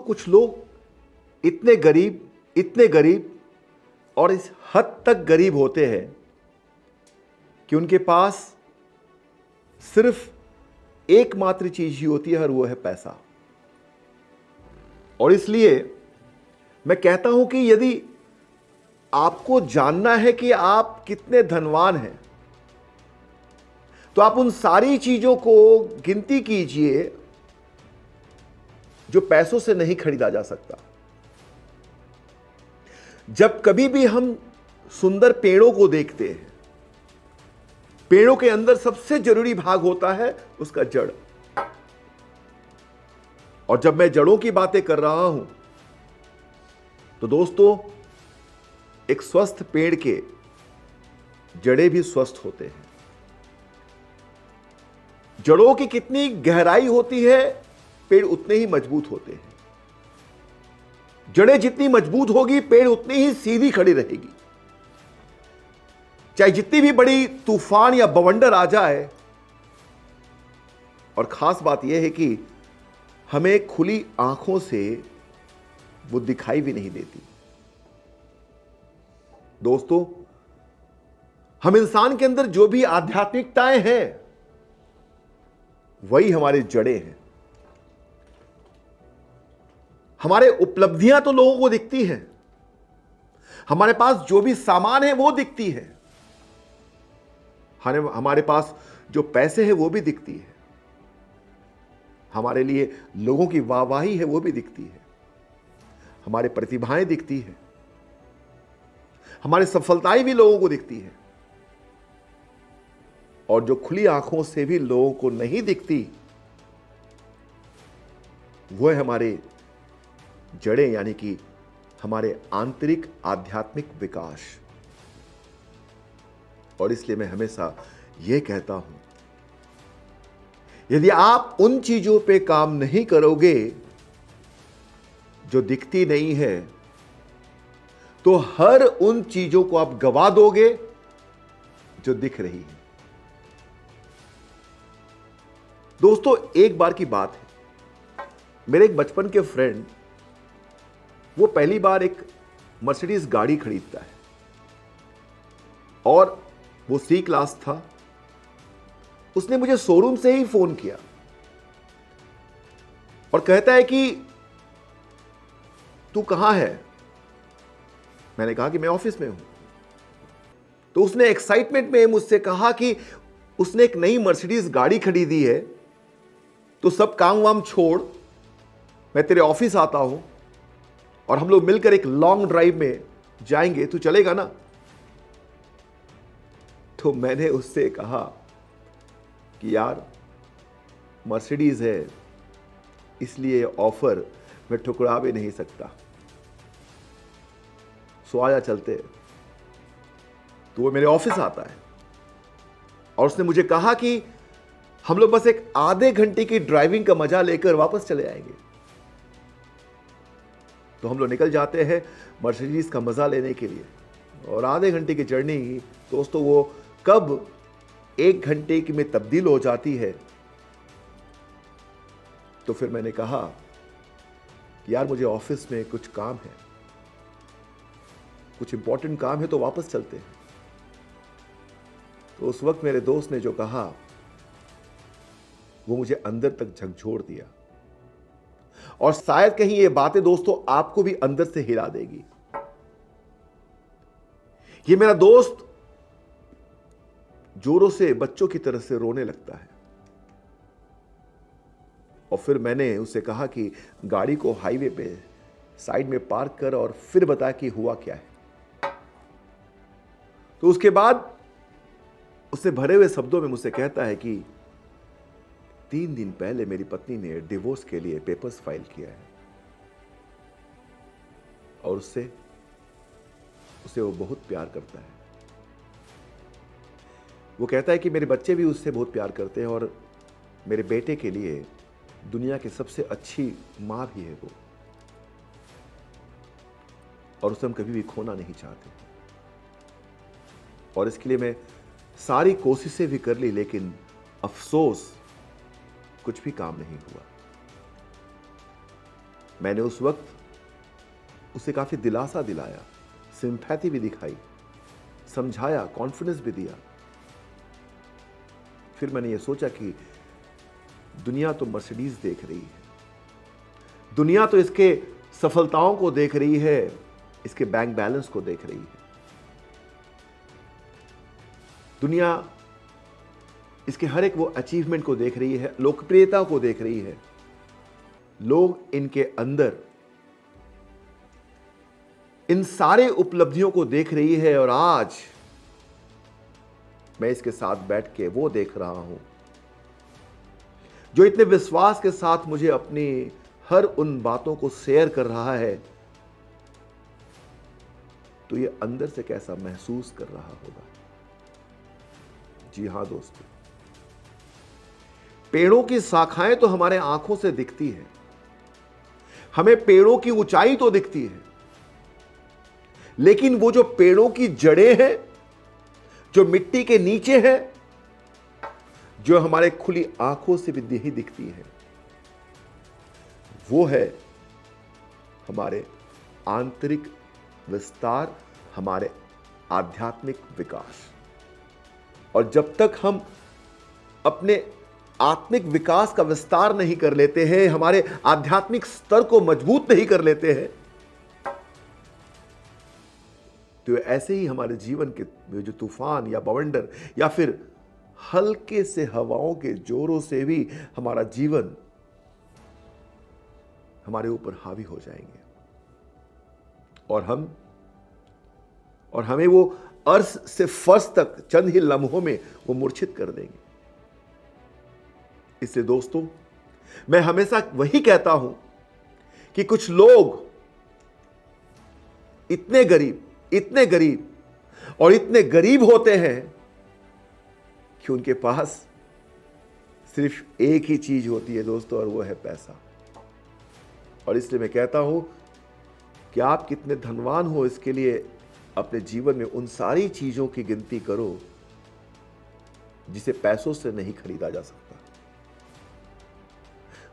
कुछ लोग इतने गरीब और इस हद तक गरीब होते हैं कि उनके पास सिर्फ एकमात्र चीज ही होती है और वो है पैसा। और इसलिए मैं कहता हूं कि यदि आपको जानना है कि आप कितने धनवान हैं, तो आप उन सारी चीजों को गिनती कीजिए जो पैसों से नहीं खरीदा जा सकता। जब कभी भी हम सुंदर पेड़ों को देखते हैं, पेड़ों के अंदर सबसे जरूरी भाग होता है उसका जड़। और जब मैं जड़ों की बातें कर रहा हूं तो दोस्तों, एक स्वस्थ पेड़ के जड़ें भी स्वस्थ होते हैं। जड़ों की कितनी गहराई होती है, पेड़ उतने ही मजबूत होते हैं। जड़ें जितनी मजबूत होगी, पेड़ उतनी ही सीधी खड़ी रहेगी। चाहे जितनी भी बड़ी तूफान या बवंडर आ जाए। और खास बात यह है कि हमें खुली आंखों से वो दिखाई भी नहीं देती। दोस्तों, हम इंसान के अंदर जो भी आध्यात्मिकताएं हैं, वही हमारी जड़ें हैं। हमारे उपलब्धियां तो लोगों को दिखती हैं, हमारे पास जो भी सामान है वो दिखती है, हमारे पास जो पैसे हैं वो भी दिखती है, हमारे लिए लोगों की वाहवाही है वो भी दिखती है, हमारे प्रतिभाएं दिखती है, हमारी सफलताएं भी लोगों को दिखती है। और जो खुली आंखों से भी लोगों को नहीं दिखती, वो है हमारे जड़ें, यानी कि हमारे आंतरिक आध्यात्मिक विकास। और इसलिए मैं हमेशा यह कहता हूं, यदि आप उन चीजों पे काम नहीं करोगे जो दिखती नहीं है, तो हर उन चीजों को आप गवा दोगे जो दिख रही है। दोस्तों, एक बार की बात है, मेरे एक बचपन के फ्रेंड, वो पहली बार एक मर्सिडीज गाड़ी खरीदता है और वो सी क्लास था। उसने मुझे शोरूम से ही फोन किया और कहता है कि तू कहां है? मैंने कहा कि मैं ऑफिस में हूं। तो उसने एक्साइटमेंट में मुझसे कहा कि उसने एक नई मर्सिडीज गाड़ी खरीदी है, तो सब काम वाम छोड़, मैं तेरे ऑफिस आता हूं और हम लोग मिलकर एक लॉन्ग ड्राइव में जाएंगे, तू चलेगा ना? तो मैंने उससे कहा कि यार, मर्सिडीज है, इसलिए ऑफर मैं ठुकरा भी नहीं सकता, सो आया चलते। तो वो मेरे ऑफिस आता है और उसने मुझे कहा कि हम लोग बस एक आधे घंटे की ड्राइविंग का मजा लेकर वापस चले आएंगे। तो हम लोग निकल जाते हैं मर्सिडीज का मजा लेने के लिए। और आधे घंटे की जर्नी दोस्तों, वो कब 1 घंटे की में तब्दील हो जाती है। तो फिर मैंने कहा कि यार, मुझे ऑफिस में कुछ काम है, कुछ इंपॉर्टेंट काम है, तो वापस चलते हैं। तो उस वक्त मेरे दोस्त ने जो कहा, वो मुझे अंदर तक झकझोर दिया। और शायद कहीं ये बातें दोस्तों आपको भी अंदर से हिला देगी। ये मेरा दोस्त जोरों से बच्चों की तरह से रोने लगता है। और फिर मैंने उससे कहा कि गाड़ी को हाईवे पे साइड में पार्क कर और फिर बता कि हुआ क्या है। तो उसके बाद उससे भरे हुए शब्दों में मुझसे कहता है कि 3 दिन पहले मेरी पत्नी ने डिवोर्स के लिए पेपर्स फाइल किया है और उससे वो बहुत प्यार करता है। वो कहता है कि मेरे बच्चे भी उससे बहुत प्यार करते हैं और मेरे बेटे के लिए दुनिया की सबसे अच्छी मां भी है वो, और उसे हम कभी भी खोना नहीं चाहते। और इसके लिए मैं सारी कोशिशें भी कर ली, लेकिन अफसोस कुछ भी काम नहीं हुआ। मैंने उस वक्त उसे काफी दिलासा दिलाया, सिंपैथी भी दिखाई, समझाया, कॉन्फिडेंस भी दिया। फिर मैंने ये सोचा कि दुनिया तो मर्सिडीज देख रही है, दुनिया तो इसके सफलताओं को देख रही है, इसके बैंक बैलेंस को देख रही है, दुनिया इसके हर एक वो अचीवमेंट को देख रही है, लोकप्रियता को देख रही है। लोग इनके अंदर इन सारे उपलब्धियों को देख रही है और आज मैं इसके साथ बैठ के वो देख रहा हूं जो इतने विश्वास के साथ मुझे अपनी हर उन बातों को शेयर कर रहा है। तो ये अंदर से कैसा महसूस कर रहा होगा। जी हां दोस्तों, पेड़ों की शाखाएं तो हमारे आंखों से दिखती है, हमें पेड़ों की ऊंचाई तो दिखती है, लेकिन वो जो पेड़ों की जड़ें हैं, जो मिट्टी के नीचे हैं, जो हमारे खुली आंखों से भी नहीं दिखती है, वो है हमारे आंतरिक विस्तार, हमारे आध्यात्मिक विकास। और जब तक हम अपने आत्मिक विकास का विस्तार नहीं कर लेते हैं, हमारे आध्यात्मिक स्तर को मजबूत नहीं कर लेते हैं, तो ऐसे ही हमारे जीवन के जो तूफान या बवंडर या फिर हल्के से हवाओं के जोरों से भी हमारा जीवन हमारे ऊपर हावी हो जाएंगे और हमें वो अर्श से फर्श तक चंद ही लम्हों में वो मूर्छित कर देंगे। इसलिए दोस्तों, मैं हमेशा वही कहता हूं कि कुछ लोग इतने गरीब और इतने गरीब होते हैं कि उनके पास सिर्फ एक ही चीज होती है दोस्तों, और वो है पैसा। और इसलिए मैं कहता हूं कि आप कितने धनवान हो, इसके लिए अपने जीवन में उन सारी चीजों की गिनती करो जिसे पैसों से नहीं खरीदा जा सकता।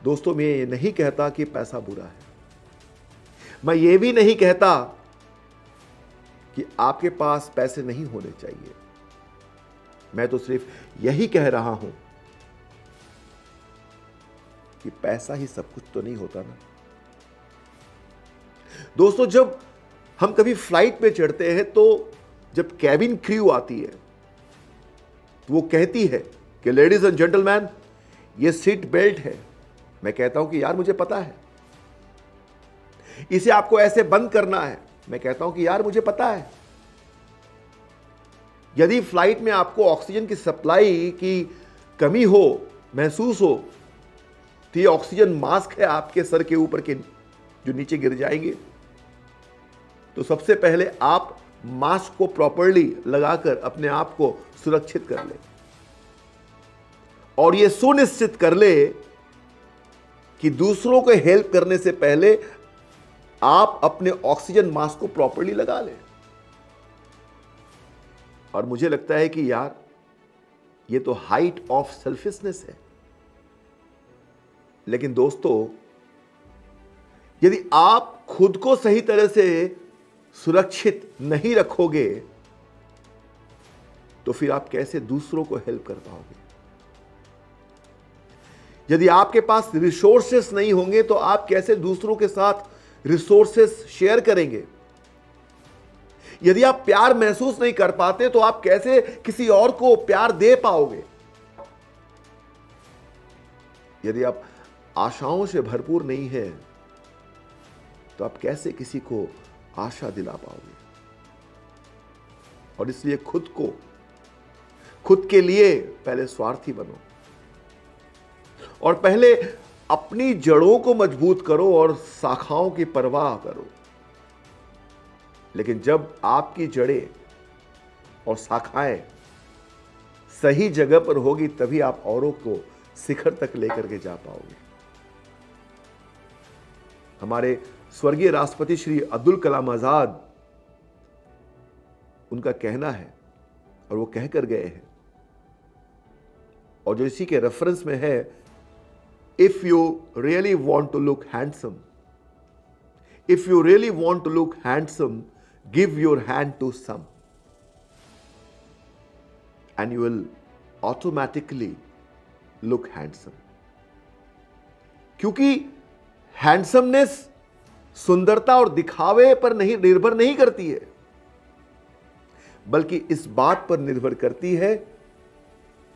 दोस्तों, मैं ये नहीं कहता कि पैसा बुरा है, मैं ये भी नहीं कहता कि आपके पास पैसे नहीं होने चाहिए। मैं तो सिर्फ यही कह रहा हूं कि पैसा ही सब कुछ तो नहीं होता ना। दोस्तों, जब हम कभी फ्लाइट में चढ़ते हैं तो जब कैबिन क्रू आती है तो वो कहती है कि लेडीज एंड जेंटलमैन, ये सीट बेल्ट है। मैं कहता हूं कि यार मुझे पता है। इसे आपको ऐसे बंद करना है। मैं कहता हूं कि यार मुझे पता है। यदि फ्लाइट में आपको ऑक्सीजन की सप्लाई की कमी हो, महसूस हो, तो ये ऑक्सीजन मास्क है आपके सर के ऊपर के जो नीचे गिर जाएंगे। तो सबसे पहले आप मास्क को प्रॉपर्ली लगाकर अपने आप को सुरक्षित कर ले और यह सुनिश्चित कर ले कि दूसरों को हेल्प करने से पहले आप अपने ऑक्सीजन मास्क को प्रॉपर्ली लगा लें। और मुझे लगता है कि यार ये तो हाइट ऑफ सेल्फिशनेस है। लेकिन दोस्तों, यदि आप खुद को सही तरह से सुरक्षित नहीं रखोगे तो फिर आप कैसे दूसरों को हेल्प कर पाओगे। यदि आपके पास रिसोर्सेस नहीं होंगे तो आप कैसे दूसरों के साथ रिसोर्सेस शेयर करेंगे। यदि आप प्यार महसूस नहीं कर पाते तो आप कैसे किसी और को प्यार दे पाओगे। यदि आप आशाओं से भरपूर नहीं है तो आप कैसे किसी को आशा दिला पाओगे। और इसलिए खुद के लिए पहले स्वार्थी बनो और पहले अपनी जड़ों को मजबूत करो और शाखाओं की परवाह करो। लेकिन जब आपकी जड़ें और शाखाएं सही जगह पर होगी तभी आप औरों को शिखर तक लेकर के जा पाओगे। हमारे स्वर्गीय राष्ट्रपति श्री अब्दुल कलाम आजाद, उनका कहना है और वो कहकर गए हैं और जो इसी के रेफरेंस में है, if you really want to look handsome if you really want to look handsome, give your hand to some, and you will automatically look handsome. क्योंकि हैंडसमनेस सुंदरता और दिखावे पर नहीं निर्भर नहीं करती है, बल्कि इस बात पर निर्भर करती है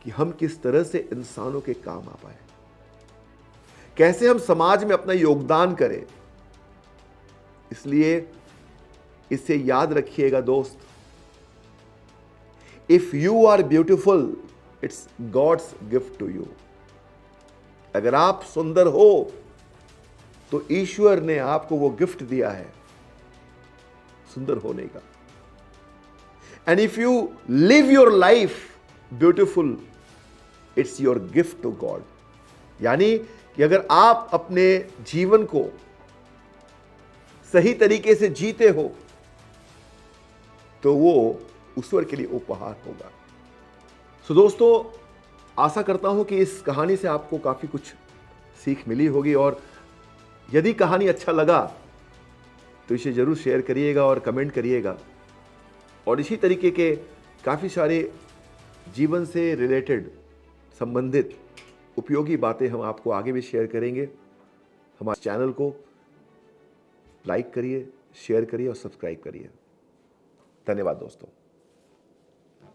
कि हम किस तरह से इंसानों के काम आ पाए, कैसे हम समाज में अपना योगदान करें। इसलिए इसे याद रखिएगा दोस्त, if you are beautiful it's God's gift to you. अगर आप सुंदर हो तो ईश्वर ने आपको वो गिफ्ट दिया है सुंदर होने का। And if you live your life beautiful it's your gift to God. यानी कि अगर आप अपने जीवन को सही तरीके से जीते हो तो वो ईश्वर के लिए उपहार होगा। सो दोस्तों, आशा करता हूं कि इस कहानी से आपको काफी कुछ सीख मिली होगी, और यदि कहानी अच्छा लगा तो इसे जरूर शेयर करिएगा और कमेंट करिएगा। और इसी तरीके के काफ़ी सारे जीवन से रिलेटेड संबंधित उपयोगी बातें हम आपको आगे भी शेयर करेंगे। हमारे चैनल को लाइक करिए, शेयर करिए और सब्सक्राइब करिए। धन्यवाद दोस्तों।